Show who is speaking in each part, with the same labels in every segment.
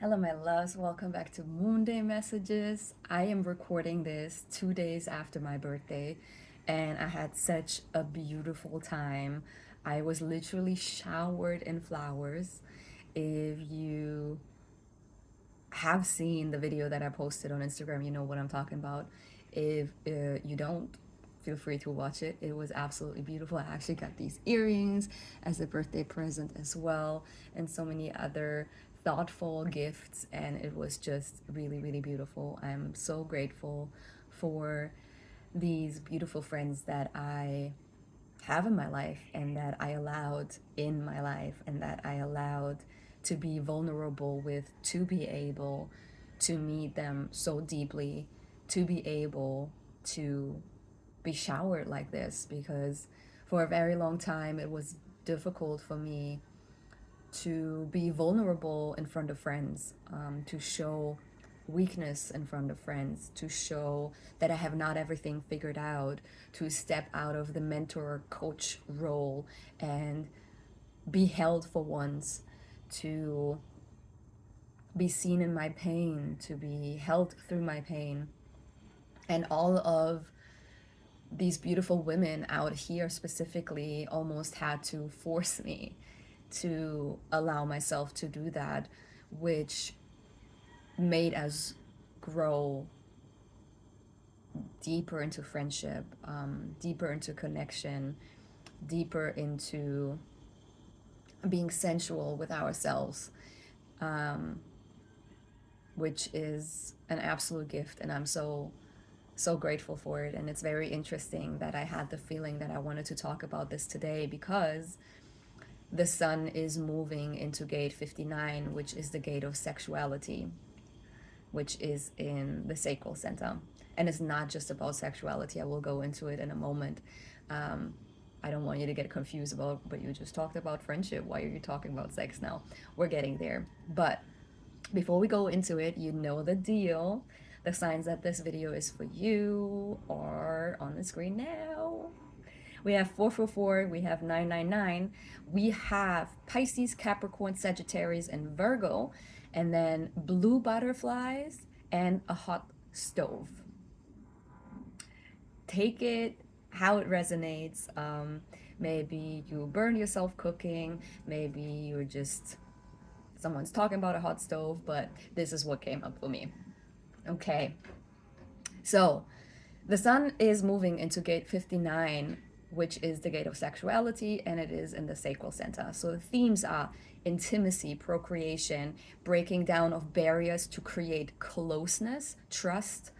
Speaker 1: Hello, my loves. Welcome back to Moon Day Messages. I am recording this 2 days after my birthday, and I had such a beautiful time. I was literally showered in flowers. If you have seen the video that I posted on Instagram, you know what I'm talking about. If you don't, feel free to watch it. It was absolutely beautiful. I actually got these earrings as a birthday present as well, and so many other thoughtful gifts, and it was just really, really beautiful. I'm so grateful for these beautiful friends that I have in my life and that I allowed in my life and that I allowed to be vulnerable with, to be able to meet them so deeply, to be able to be showered like this, because for a very long time it was difficult for me to be vulnerable in front of friends, to show weakness in front of friends, to show that I have not everything figured out, to step out of the mentor coach role and be held for once, to be seen in my pain, to be held through my pain. And all of these beautiful women out here specifically almost had to force me to allow myself to do that, which made us grow deeper into friendship, deeper into connection, deeper into being sensual with ourselves, um, which is an absolute gift. And I'm so grateful for it. And it's very interesting that I had the feeling that I wanted to talk about this today because the sun is moving into gate 59, which is the gate of sexuality, which is in the sacral center. And it's not just about sexuality. I will go into it in a moment. Um, I don't want you to get confused about, but you just talked about friendship. Why are you talking about sex now? We're getting there. But before we go into it, you know the deal. The signs that this video is for you are on the screen now. We have 444, we have 999, we have Pisces, Capricorn, Sagittarius, and Virgo, and then blue butterflies and a hot stove. Take it how it resonates. Maybe you burn yourself cooking, maybe you're just someone's talking about a hot stove, but this is what came up for me. Okay, so the sun is moving into gate 59, which is the gate of sexuality, and it is in the sacral center. So the themes are intimacy, procreation, breaking down of barriers to create closeness, trust,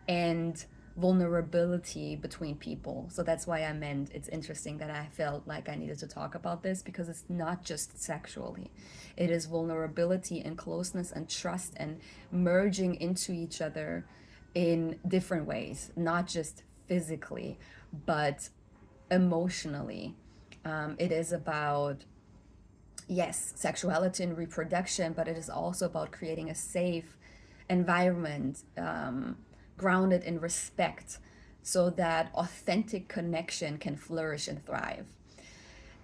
Speaker 1: and vulnerability between people. So that's why I meant it's interesting that I felt like I needed to talk about this, because it's not just sexually. It is vulnerability and closeness and trust and merging into each other in different ways, not just physically, but emotionally. It is about, yes, sexuality and reproduction, but it is also about creating a safe environment, grounded in respect, so that authentic connection can flourish and thrive.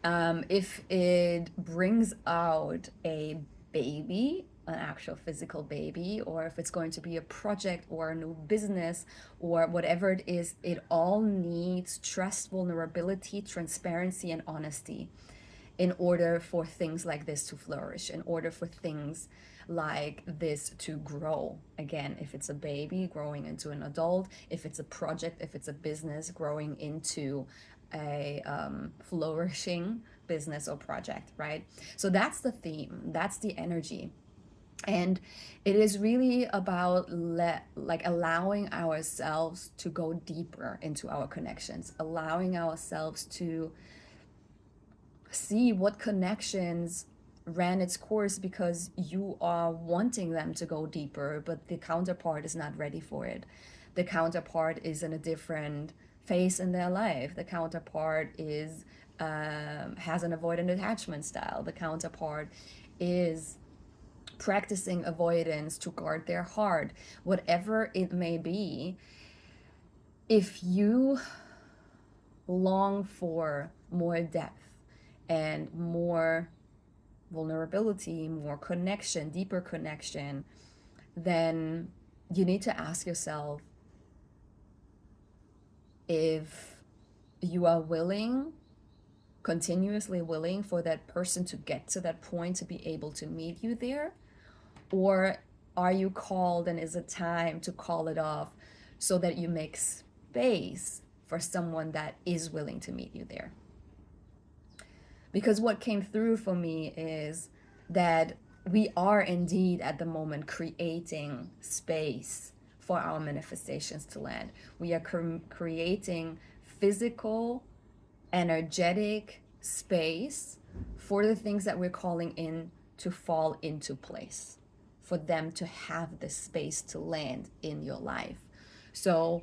Speaker 1: If it brings out a baby, an actual physical baby, or if it's going to be a project or a new business or whatever it is, it all needs trust, vulnerability, transparency, and honesty in order for things like this to flourish, in order for things like this to grow. Again, if it's a baby growing into an adult, if it's a project, if it's a business growing into a flourishing business or project, right? So that's the theme, that's the energy. And it is really about like allowing ourselves to go deeper into our connections, allowing ourselves to see what connections ran its course because you are wanting them to go deeper, but the counterpart is not ready for it. The counterpart is in a different phase in their life. The counterpart is has an avoidant attachment style. The counterpart is practicing avoidance to guard their heart. Whatever it may be, if you long for more depth and more vulnerability, more connection, deeper connection, then you need to ask yourself if you are willing, continuously willing for that person to get to that point to be able to meet you there, or are you called and is it time to call it off so that you make space for someone that is willing to meet you there? Because what came through for me is that we are indeed at the moment creating space for our manifestations to land. We are creating physical, energetic space for the things that we're calling in to fall into place, for them to have the space to land in your life. So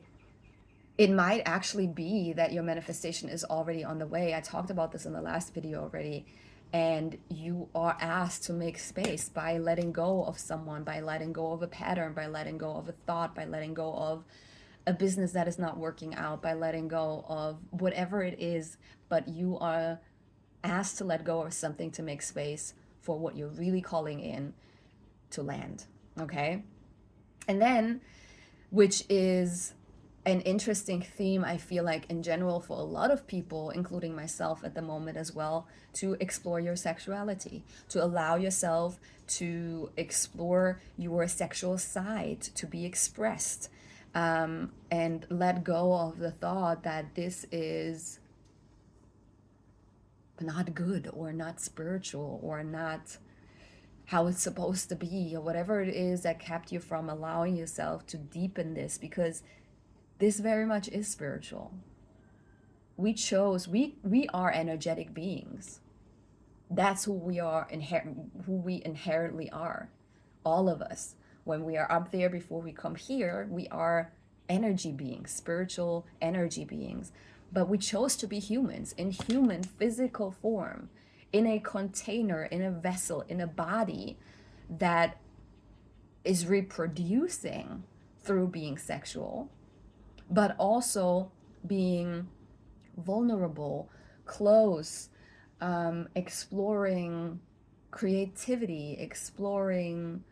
Speaker 1: it might actually be that your manifestation is already on the way. I talked about this in the last video already. And you are asked to make space by letting go of someone, by letting go of a pattern, by letting go of a thought, by letting go of a business that is not working out, by letting go of whatever it is. But you are asked to let go of something to make space for what you're really calling in to land. Okay? And then, which is an interesting theme, I feel like, in general, for a lot of people, including myself at the moment as well, to explore your sexuality, to allow yourself to explore your sexual side, to be expressed, and let go of the thought that this is not good or not spiritual or not how it's supposed to be, or whatever it is that kept you from allowing yourself to deepen this, because this very much is spiritual. We are energetic beings. That's who we are, who we inherently are. All of us. When we are up there before we come here, we are energy beings, spiritual energy beings. But we chose to be humans in human physical form, in a container, in a vessel, in a body that is reproducing through being sexual, but also being vulnerable, close, exploring creativity, exploring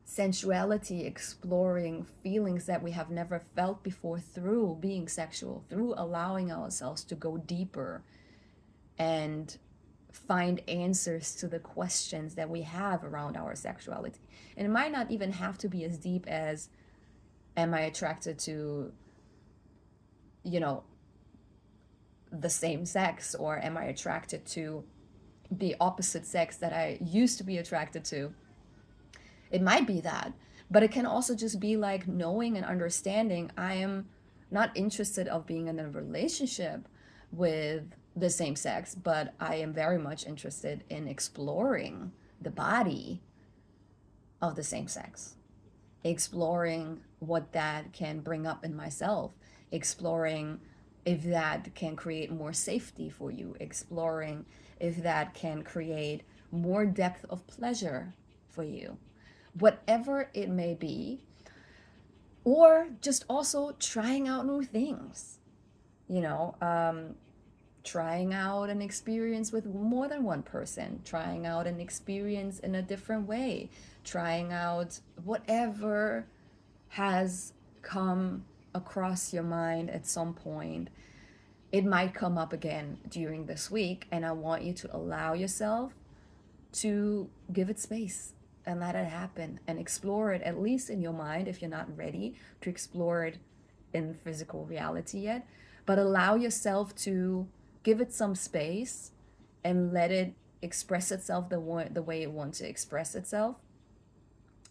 Speaker 1: sensuality, exploring feelings that we have never felt before through being sexual, through allowing ourselves to go deeper and find answers to the questions that we have around our sexuality. And it might not even have to be as deep as, am I attracted to, the same sex, or am I attracted to the opposite sex that I used to be attracted to? It might be that, but it can also just be like knowing and understanding I am not interested of being in a relationship with the same sex, but I am very much interested in exploring the body of the same sex, exploring what that can bring up in myself, exploring if that can create more safety for you, exploring if that can create more depth of pleasure for you, whatever it may be, or just also trying out new things, trying out an experience with more than one person, trying out an experience in a different way, trying out whatever has come across your mind at some point. It might come up again during this week, and I want you to allow yourself to give it space and let it happen and explore it, at least in your mind, if you're not ready to explore it in physical reality yet. But allow yourself to give it some space and let it express itself the way it wants to express itself,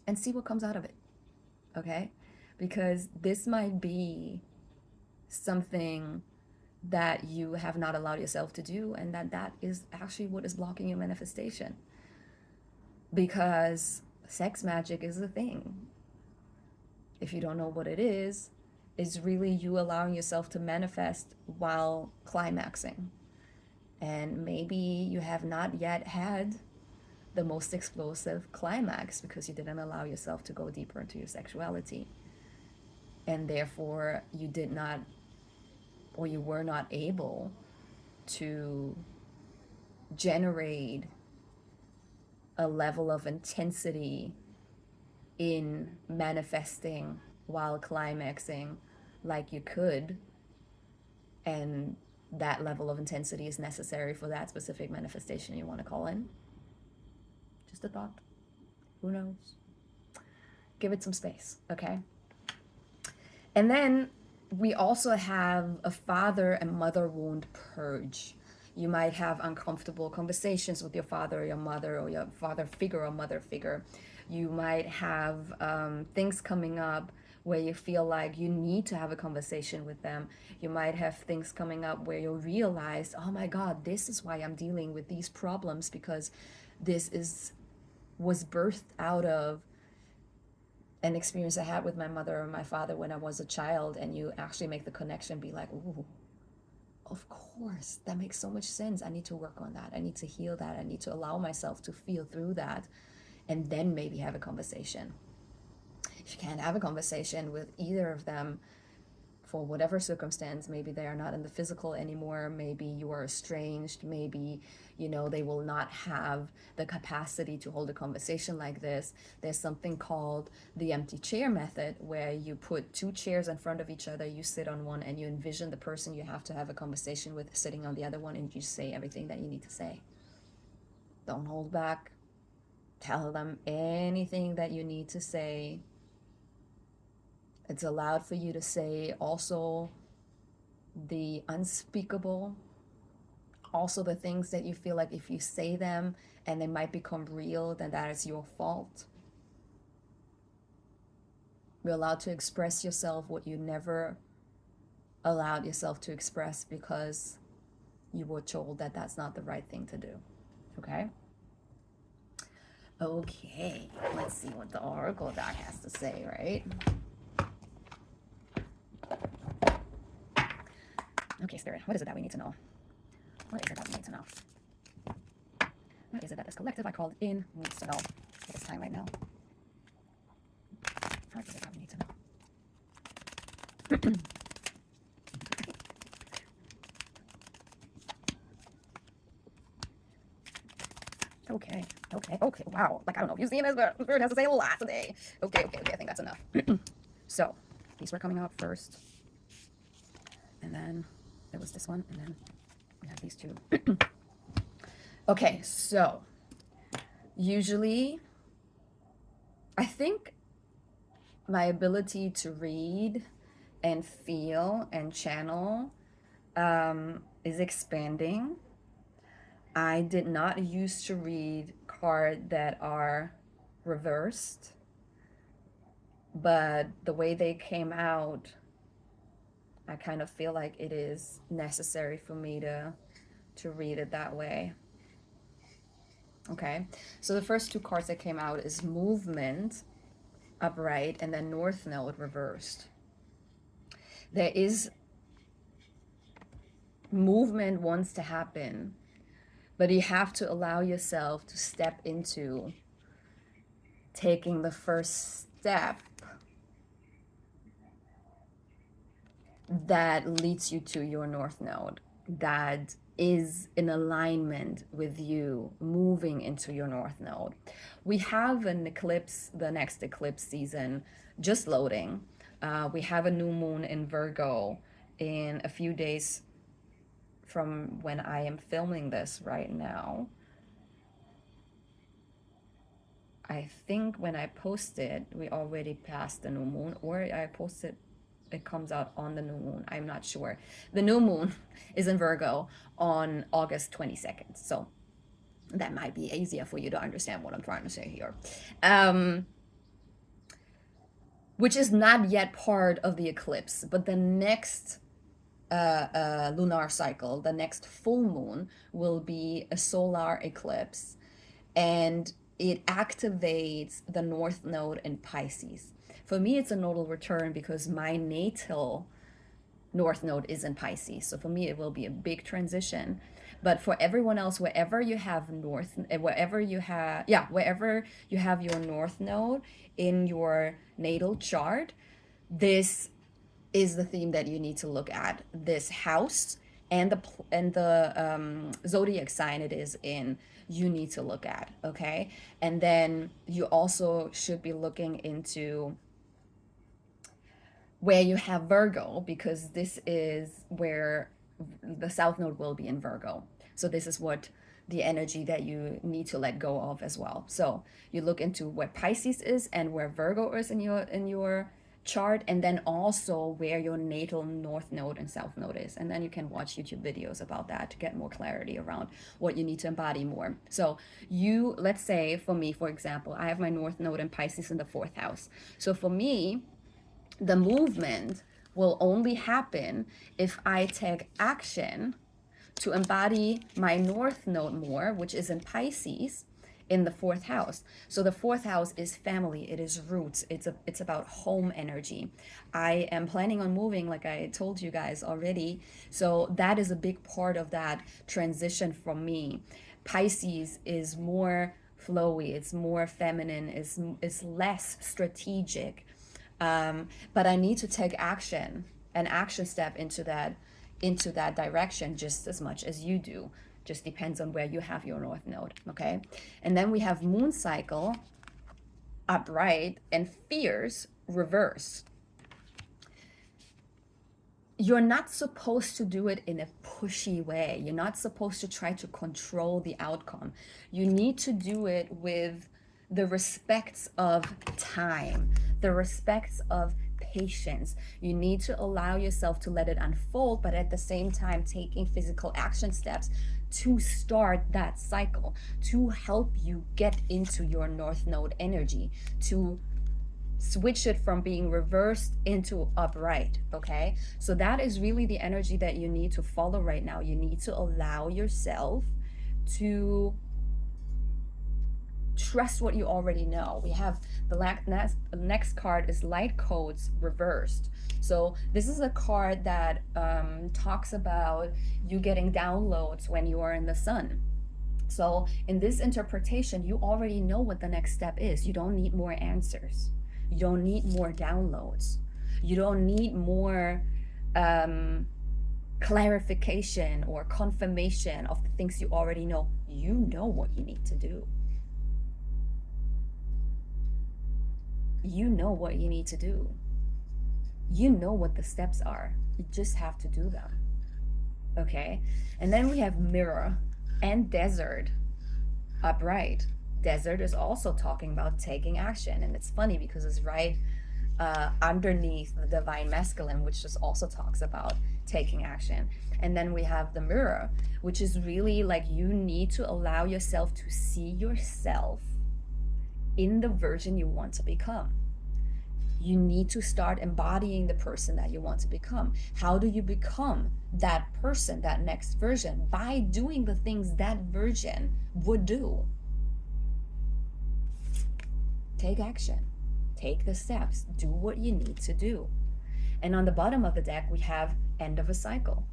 Speaker 1: and see what comes out of it. Okay? Because this might be something that you have not allowed yourself to do, and that is actually what is blocking your manifestation. Because sex magic is a thing. If you don't know what it is, it's really you allowing yourself to manifest while climaxing. And maybe you have not yet had the most explosive climax because you didn't allow yourself to go deeper into your sexuality. And therefore, you did not, or you were not able to generate a level of intensity in manifesting while climaxing like you could, and that level of intensity is necessary for that specific manifestation you want to call in. Just a thought. Who knows? Give it some space, okay? And then we also have a father and mother wound purge. You might have uncomfortable conversations with your father or your mother, or your father figure or mother figure. You might have things coming up where you feel like you need to have a conversation with them. You might have things coming up where you realize, oh my God, this is why I'm dealing with these problems, because was birthed out of an experience I had with my mother or my father when I was a child. And you actually make the connection, be like, ooh, of course, that makes so much sense. I need to work on that. I need to heal that. I need to allow myself to feel through that, and then maybe have a conversation. If you can't have a conversation with either of them for whatever circumstance, maybe they are not in the physical anymore, maybe you are estranged, maybe, they will not have the capacity to hold a conversation like this. There's something called the empty chair method, where you put two chairs in front of each other, you sit on one, and you envision the person you have to have a conversation with sitting on the other one, and you say everything that you need to say. Don't hold back. Tell them anything that you need to say. It's allowed for you to say also the unspeakable, also the things that you feel like if you say them and they might become real, then that is your fault. You're allowed to express yourself what you never allowed yourself to express because you were told that that's not the right thing to do. Okay? Okay, let's see what the Oracle deck has to say, right? Okay, Spirit, what is it that we need to know? What is it that we need to know? What is it that this collective I called in needs to know at this time right now? What is it that we need to know? Okay, wow. Like, I don't know if you've seen this, but Spirit has to say a lot today. Okay, I think that's enough. So, these were coming out first. And then there was this one, and then we have these two. Okay, so usually I think my ability to read and feel and channel is expanding. I did not used to read cards that are reversed, but the way they came out, I kind of feel like it is necessary for me to read it that way. Okay, so the first two cards that came out is Movement upright and then North Node reversed. There is movement wants to happen, but you have to allow yourself to step into taking the first step that leads you to your North Node, that is in alignment with you moving into your North Node. We have an eclipse, the next eclipse season, just loading. We have a new moon in Virgo in a few days from when I am filming this right now. I think when I post it, we already passed the new moon, or I posted it comes out on the new moon. I'm not sure. The new moon is in Virgo on August 22nd. So that might be easier for you to understand what I'm trying to say here. Which is not yet part of the eclipse, but the next lunar cycle, the next full moon, will be a solar eclipse. And it activates the North Node in Pisces. For me, it's a nodal return because my natal North Node is in Pisces. So for me, it will be a big transition. But for everyone else, wherever you have wherever you have your North Node in your natal chart, this is the theme that you need to look at. This house and the zodiac sign it is in, you need to look at. Okay, and then you also should be looking into where you have Virgo, because this is where the South Node will be in Virgo. So this is what the energy that you need to let go of as well. So you look into what Pisces is and where Virgo is in your chart, and then also where your natal North Node and South Node is. And then you can watch YouTube videos about that to get more clarity around what you need to embody more. So you, let's say for me, for example, I have my North Node and Pisces in the 4th house. So for me, the movement will only happen if I take action to embody my North Node more, which is in Pisces, in the 4th house. So the 4th house is family, it is roots, it's about home energy. I am planning on moving, like I told you guys already. So that is a big part of that transition for me. Pisces is more flowy, it's more feminine, it's less strategic. But I need to take action, an action step into that direction just as much as you do. Just depends on where you have your North Node, okay? And then we have moon cycle upright and fierce reverse. You're not supposed to do it in a pushy way. You're not supposed to try to control the outcome. You need to do it with the respects of time, the respects of patience. You need to allow yourself to let it unfold, but at the same time taking physical action steps to start that cycle, to help you get into your North Node energy, to switch it from being reversed into upright. Okay, so that is really the energy that you need to follow right now. You need to allow yourself to trust what you already know. We have the next card is light codes reversed. So this is a card that talks about you getting downloads when you are in the sun. So in this interpretation, you already know what the next step is. You don't need more answers. You don't need more downloads. You don't need more clarification or confirmation of the things you already know. You know what you need to do. You know what you need to do. You know what the steps are. You just have to do them. Okay? And then we have mirror and desert upright. Desert is also talking about taking action. And it's funny because it's right underneath the divine masculine, which just also talks about taking action. And then we have the mirror, which is really like you need to allow yourself to see yourself in the version you want to become. You need to start embodying the person that you want to become. How do you become that person, that next version? By doing the things that version would do. Take action. Take the steps. Do what you need to do. And on the bottom of the deck, we have end of a cycle.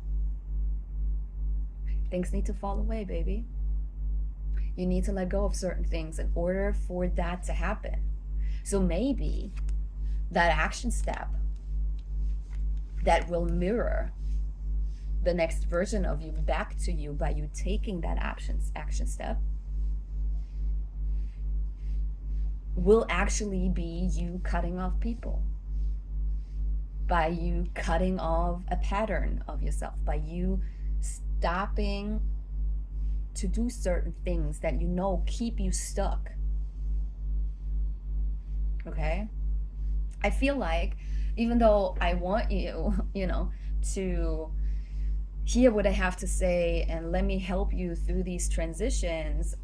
Speaker 1: Things need to fall away, baby. You need to let go of certain things in order for that to happen. So maybe that action step that will mirror the next version of you back to you by you taking that action step will actually be you cutting off people, by you cutting off a pattern of yourself, by you stopping to do certain things that you know keep you stuck. Okay? I feel like even though I want you, to hear what I have to say and let me help you through these transitions,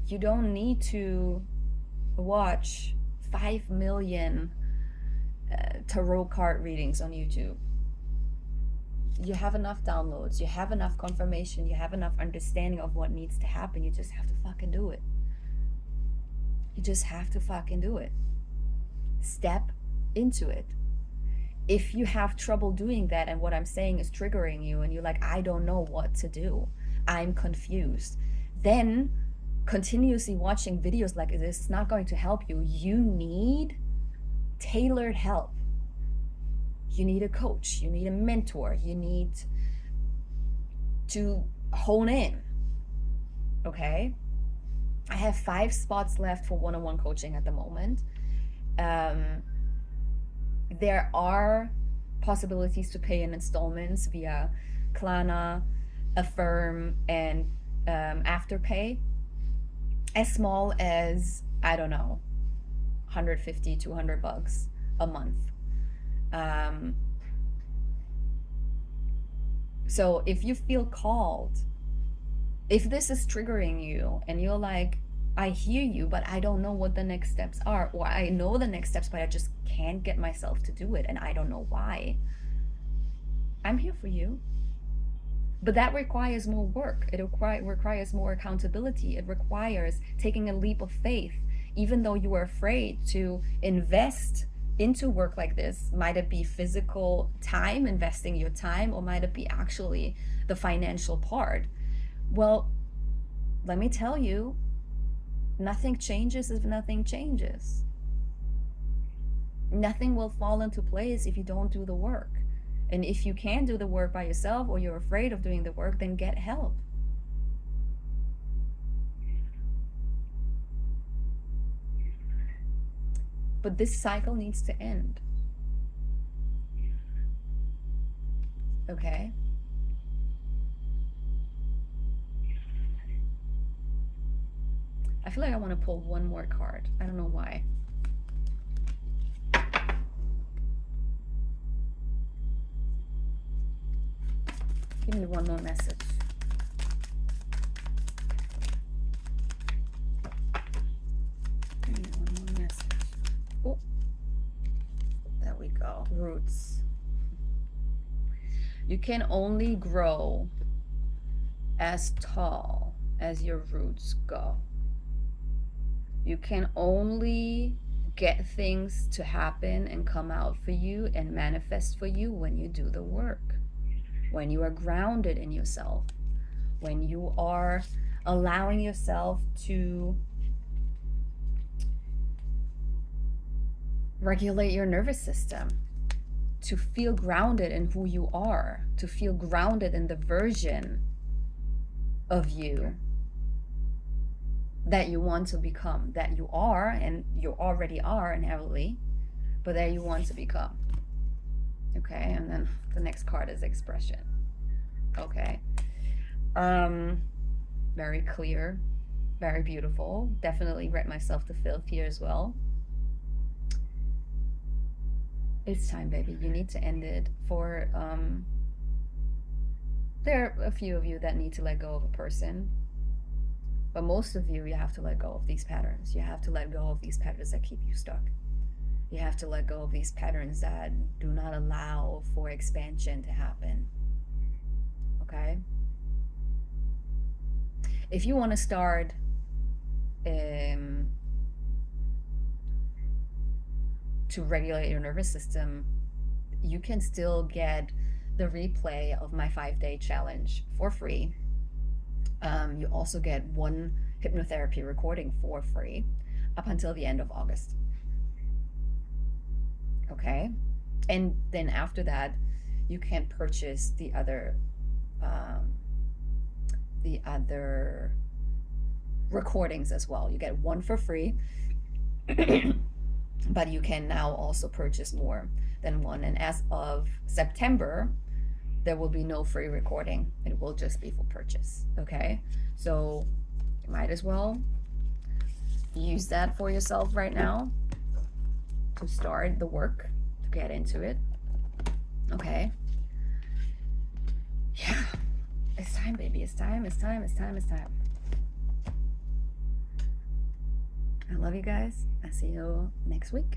Speaker 1: you don't need to watch 5 million tarot card readings on YouTube. You have enough downloads, you have enough confirmation, you have enough understanding of what needs to happen. You just have to fucking do it. You just have to fucking do it. Step into it. If you have trouble doing that and what I'm saying is triggering you and you're like, I don't know what to do, I'm confused, then continuously watching videos like this is not going to help you. You need tailored help. You need a coach, you need a mentor, you need to hone in. Okay, I have 5 spots left for one-on-one coaching at the moment. There are possibilities to pay in installments via Klarna, Affirm, and Afterpay, as small as, I don't know, 150, $200 a month. So if you feel called, if this is triggering you and you're like, I hear you, but I don't know what the next steps are, or I know the next steps, but I just can't get myself to do it and I don't know why, I'm here for you. But that requires more work. It requires more accountability. It requires taking a leap of faith, even though you are afraid to invest into work like this. Might it be physical time, investing your time, or might it be actually the financial part? Well, let me tell you, nothing changes if nothing changes. Nothing will fall into place if you don't do the work. And if you can't do the work by yourself, or you're afraid of doing the work, then get help. But this cycle needs to end. Okay? I feel like I want to pull one more card. I don't know why. Give me one more message. Give me one more message. Oh, there we go. Roots. You can only grow as tall as your roots go. You can only get things to happen and come out for you and manifest for you when you do the work. When you are grounded in yourself, when you are allowing yourself to regulate your nervous system, to feel grounded in who you are, to feel grounded in the version of you that you want to become, that you are, and you already are inherently, but that you want to become. Okay, and then the next card is expression. Okay. Very clear, very beautiful. Definitely read myself to filth here as well. It's time, baby. You need to end it. For there are a few of you that need to let go of a person, but most of you have to let go of these patterns. You have to let go of these patterns that keep you stuck. You have to let go of these patterns that do not allow for expansion to happen. Okay? If you want to start to regulate your nervous system, you can still get the replay of my 5-day challenge for free. You also get one hypnotherapy recording for free up until the end of August. Okay? And then after that, you can purchase the other recordings as well. You get one for free, but you can now also purchase more than one. And as of September, there will be no free recording. It will just be for purchase. Okay? So you might as well use that for yourself right now to start the work, to get into it. Okay? Yeah. It's time, baby. It's time. I love you guys. I'll see you next week.